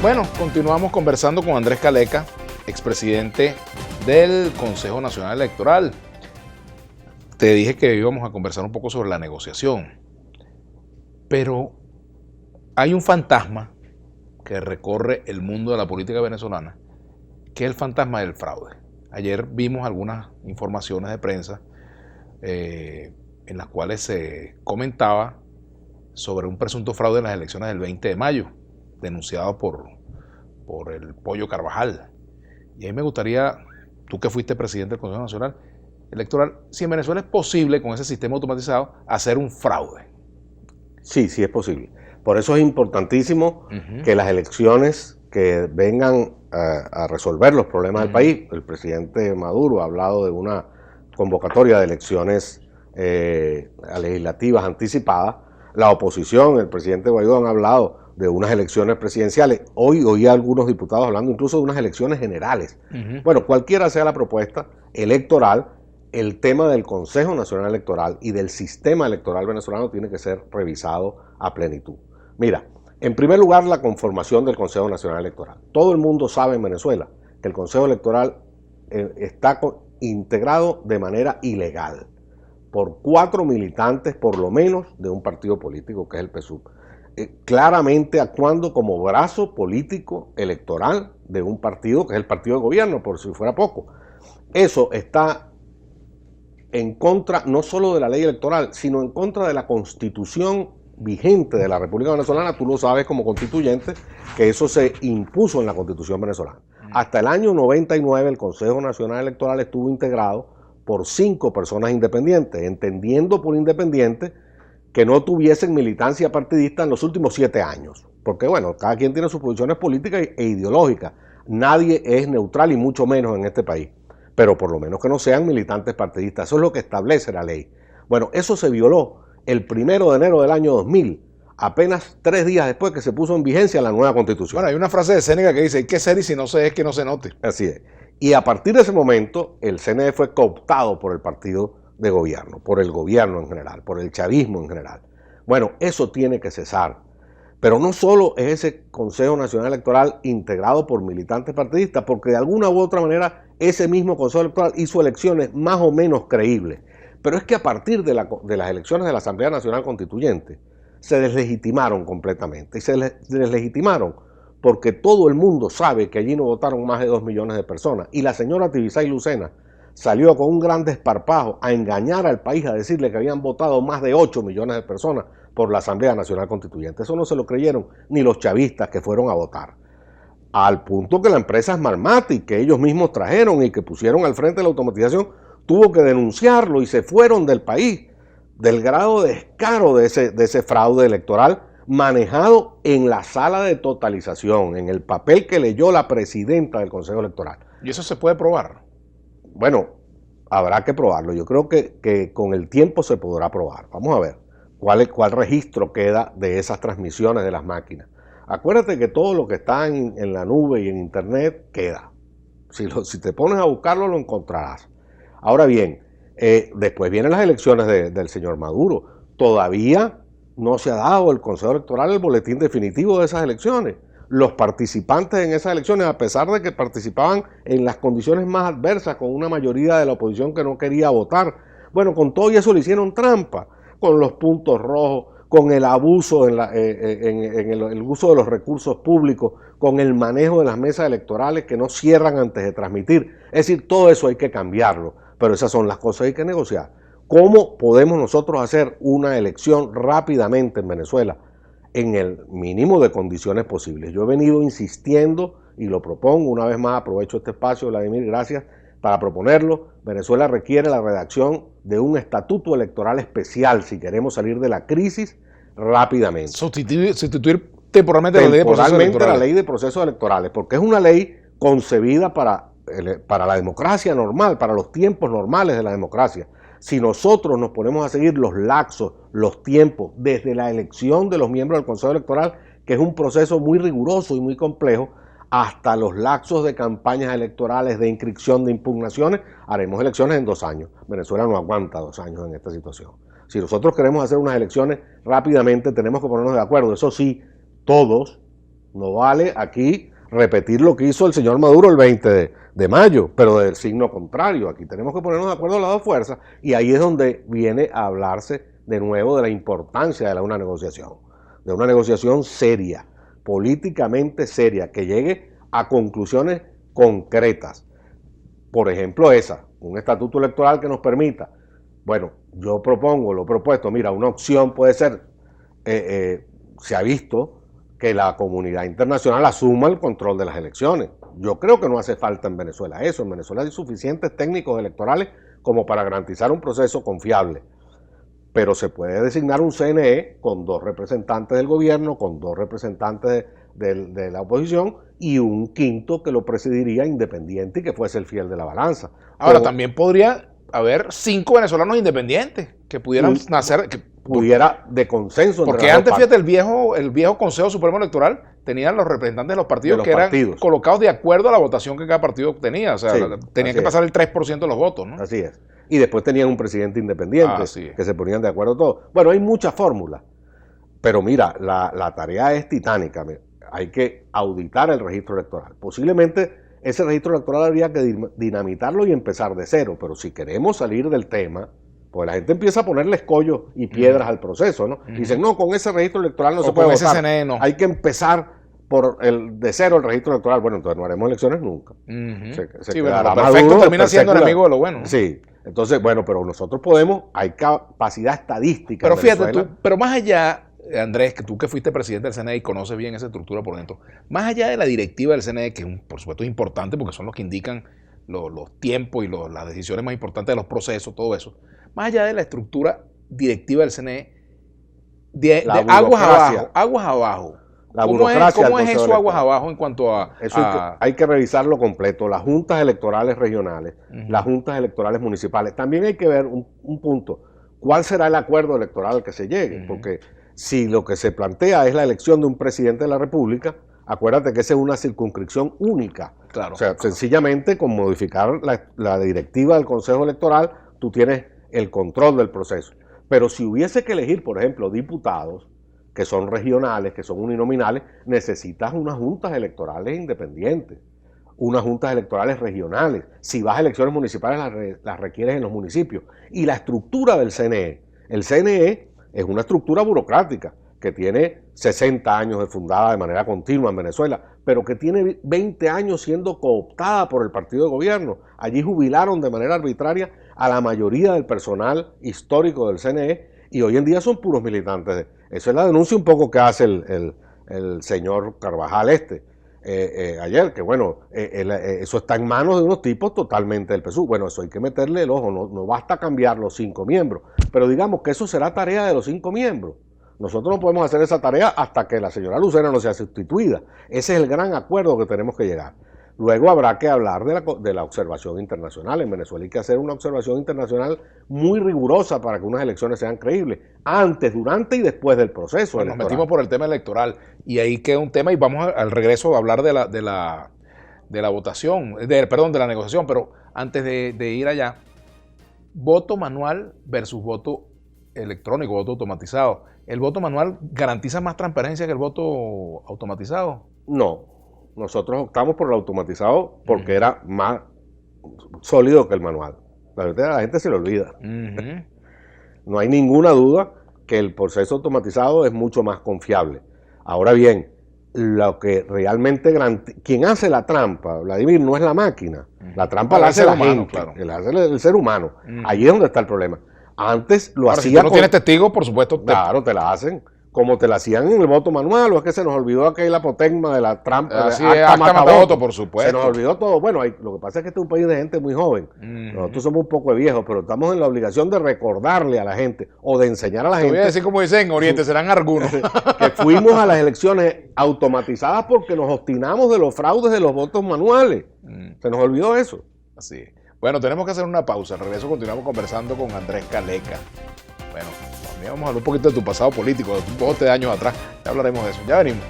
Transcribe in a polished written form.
Bueno, continuamos conversando con Andrés Caleca, expresidente del Consejo Nacional Electoral. Te dije que íbamos a conversar un poco sobre la negociación, pero hay un fantasma que recorre el mundo de la política venezolana, que es el fantasma del fraude. Ayer vimos algunas informaciones de prensa en las cuales se comentaba sobre un presunto fraude en las elecciones del 20 de mayo, denunciado por el Pollo Carvajal. Y ahí me gustaría, tú que fuiste presidente del Consejo Nacional Electoral, si en Venezuela es posible, con ese sistema automatizado, hacer un fraude. Sí, sí es posible. Por eso es importantísimo que las elecciones que vengan a resolver los problemas del país, el presidente Maduro ha hablado de una convocatoria de elecciones legislativas anticipadas, la oposición, el presidente Guaidó han hablado de unas elecciones presidenciales, hoy oí a algunos diputados hablando incluso de unas elecciones generales. Bueno, cualquiera sea la propuesta electoral, el tema del Consejo Nacional Electoral y del sistema electoral venezolano tiene que ser revisado a plenitud. Mira, en primer lugar, la conformación del Consejo Nacional Electoral. Todo el mundo sabe en Venezuela que el Consejo Electoral está integrado de manera ilegal por 4 militantes, por lo menos, de un partido político, que es el PSUV. Claramente actuando como brazo político electoral de un partido, que es el partido de gobierno, por si fuera poco. Eso está en contra no solo de la ley electoral, sino en contra de la Constitución vigente de la República Venezolana. Tú lo sabes como constituyente, que eso se impuso en la Constitución venezolana. Hasta el año 99 el Consejo Nacional Electoral estuvo integrado por 5 personas independientes, entendiendo por independiente que no tuviesen militancia partidista en los últimos 7 años. Porque bueno, cada quien tiene sus posiciones políticas e ideológicas. Nadie es neutral y mucho menos en este país. Pero por lo menos que no sean militantes partidistas. Eso es lo que establece la ley. Bueno, eso se violó el 1 de enero del año 2000, apenas 3 días después que se puso en vigencia la nueva Constitución. Bueno, hay una frase de Séneca que dice, hay que ser y si no se es, que no se note. Así es. Y a partir de ese momento, el CNE fue cooptado por el partido de gobierno, por el gobierno en general, por el chavismo en general. Bueno, eso tiene que cesar. Pero no solo es ese Consejo Nacional Electoral integrado por militantes partidistas, porque de alguna u otra manera ese mismo Consejo Electoral hizo elecciones más o menos creíbles. Pero es que a partir de las elecciones de la Asamblea Nacional Constituyente se deslegitimaron completamente. Y se deslegitimaron porque todo el mundo sabe que allí no votaron más de 2 millones de personas. Y la señora Tibisay Lucena salió con un gran desparpajo a engañar al país, a decirle que habían votado más de 8 millones de personas por la Asamblea Nacional Constituyente. Eso no se lo creyeron ni los chavistas que fueron a votar. Al punto que la empresa Smartmatic, que ellos mismos trajeron y que pusieron al frente de la automatización, tuvo que denunciarlo y se fueron del país, del grado de descaro de ese fraude electoral manejado en la sala de totalización, en el papel que leyó la presidenta del Consejo Electoral. ¿Y eso se puede probar? Bueno, habrá que probarlo. Yo creo que con el tiempo se podrá probar. Vamos a ver cuál registro queda de esas transmisiones de las máquinas. Acuérdate que todo lo que está en la nube y en internet queda. Si te pones a buscarlo, lo encontrarás. Ahora bien, después vienen las elecciones del señor Maduro. Todavía no se ha dado el Consejo Electoral el boletín definitivo de esas elecciones. Los participantes en esas elecciones, a pesar de que participaban en las condiciones más adversas, con una mayoría de la oposición que no quería votar, bueno, con todo eso le hicieron trampa, con los puntos rojos, con el abuso en el uso de los recursos públicos, con el manejo de las mesas electorales que no cierran antes de transmitir. Es decir, todo eso hay que cambiarlo, pero esas son las cosas que hay que negociar. ¿Cómo podemos nosotros hacer una elección rápidamente en Venezuela en el mínimo de condiciones posibles? Yo he venido insistiendo y lo propongo, una vez más aprovecho este espacio, Vladimir, gracias, para proponerlo. Venezuela requiere la redacción de un estatuto electoral especial si queremos salir de la crisis rápidamente. Sustituir temporalmente la ley de procesos electorales, porque es una ley concebida para la democracia normal, para los tiempos normales de la democracia. Si nosotros nos ponemos a seguir los lapsos, los tiempos, desde la elección de los miembros del Consejo Electoral, que es un proceso muy riguroso y muy complejo, hasta los lapsos de campañas electorales, de inscripción, de impugnaciones, haremos elecciones en 2 años. Venezuela no aguanta 2 años en esta situación. Si nosotros queremos hacer unas elecciones rápidamente, tenemos que ponernos de acuerdo. Eso sí, todos, No vale aquí repetir lo que hizo el señor Maduro el 20 de mayo, pero del signo contrario. Aquí tenemos que ponernos de acuerdo las dos fuerzas y ahí es donde viene a hablarse de nuevo de la importancia de una negociación seria, políticamente seria, que llegue a conclusiones concretas. Por ejemplo, un estatuto electoral que nos permita, bueno, yo propongo, lo he propuesto, mira, una opción puede ser, se ha visto que la comunidad internacional asuma el control de las elecciones. Yo creo que no hace falta en Venezuela eso. En Venezuela hay suficientes técnicos electorales como para garantizar un proceso confiable. Pero se puede designar un CNE con 2 representantes del gobierno, con 2 representantes de la oposición y un quinto que lo presidiría independiente y que fuese el fiel de la balanza. Ahora, también podría haber 5 venezolanos independientes que pudieran nacer... pudiera de consenso. Porque antes, fíjate, el viejo Consejo Supremo Electoral tenían los representantes de los partidos eran colocados de acuerdo a la votación que cada partido obtenía. O sea, tenían que pasar el 3% de los votos, ¿no? Así es. Y después tenían un presidente independiente que se ponían de acuerdo todos. Bueno, hay muchas fórmulas. Pero mira, la tarea es titánica. Hay que auditar el registro electoral. Posiblemente ese registro electoral habría que dinamitarlo y empezar de cero. Pero si queremos salir del tema... Pues la gente empieza a ponerle escollos y piedras al proceso, ¿no? Dicen, no, con ese registro electoral no se puede votar. CNE, no. Hay que empezar de cero el registro electoral. Bueno, entonces no haremos elecciones nunca. Sí, bueno, lo perfecto termina siendo enemigo de lo bueno, ¿no? Sí. Entonces, bueno, pero nosotros hay capacidad estadística. Pero fíjate tú, pero más allá, Andrés, que tú que fuiste presidente del CNE y conoces bien esa estructura por dentro, más allá de la directiva del CNE, que por supuesto es importante porque son los que indican los tiempos y las decisiones más importantes de los procesos, todo eso, más allá de la estructura directiva del CNE, de aguas abajo. La burocracia. ¿Cómo es eso aguas abajo en cuanto a...? Eso hay que revisarlo completo. Las juntas electorales regionales, las juntas electorales municipales. También hay que ver un punto. ¿Cuál será el acuerdo electoral al que se llegue? Porque si lo que se plantea es la elección de un presidente de la República, acuérdate que esa es una circunscripción única. Claro. O sea, sencillamente con modificar la directiva del Consejo Electoral, tú tienes el control del proceso. Pero si hubiese que elegir, por ejemplo, diputados que son regionales, que son uninominales, necesitas unas juntas electorales independientes, unas juntas electorales regionales. Si vas a elecciones municipales, las requieres en los municipios. Y la estructura del CNE. El CNE es una estructura burocrática que tiene 60 años de fundada de manera continua en Venezuela, pero que tiene 20 años siendo cooptada por el partido de gobierno. Allí jubilaron de manera arbitraria a la mayoría del personal histórico del CNE y hoy en día son puros militantes. Eso es la denuncia un poco que hace el señor Carvajal ayer, que bueno, eso está en manos de unos tipos totalmente del PSUV. Bueno, eso hay que meterle el ojo, no basta cambiar los 5 miembros, pero digamos que eso será tarea de los 5 miembros. Nosotros no podemos hacer esa tarea hasta que la señora Lucena no sea sustituida. Ese es el gran acuerdo que tenemos que llegar. Luego habrá que hablar de la observación internacional. En Venezuela hay que hacer una observación internacional muy rigurosa para que unas elecciones sean creíbles, antes, durante y después del proceso electoral. Nos metimos por el tema electoral y ahí queda un tema y vamos al regreso a hablar de la votación, de la negociación, pero antes de ir allá, voto manual versus voto electrónico, voto automatizado. ¿El voto manual garantiza más transparencia que el voto automatizado? No. Nosotros optamos por el automatizado porque era más sólido que el manual. La verdad, a la gente se le olvida. No hay ninguna duda que el proceso automatizado es mucho más confiable. Ahora bien, lo que realmente quien hace la trampa, Vladimir, no es la máquina. La trampa la hace la gente, claro. La hace el ser humano. Allí es donde está el problema. Antes lo hacía. Si tú no tienes testigos, por supuesto. Claro, te la hacen. Como te la hacían en el voto manual, o es que se nos olvidó aquella apotegma de la trampa. Así es, acta mata-voto, por supuesto. Se nos olvidó todo. Bueno, lo que pasa es que este es un país de gente muy joven. Nosotros somos un poco de viejos, pero estamos en la obligación de recordarle a la gente o de enseñar a la gente. Te voy a decir como dicen en Oriente, serán algunos. Que fuimos a las elecciones automatizadas porque nos obstinamos de los fraudes de los votos manuales. Se nos olvidó eso. Así es. Bueno, tenemos que hacer una pausa. Al regreso continuamos conversando con Andrés Caleca. Bueno, también vamos a hablar un poquito de tu pasado político, de un bote de años atrás. Ya hablaremos de eso. Ya venimos.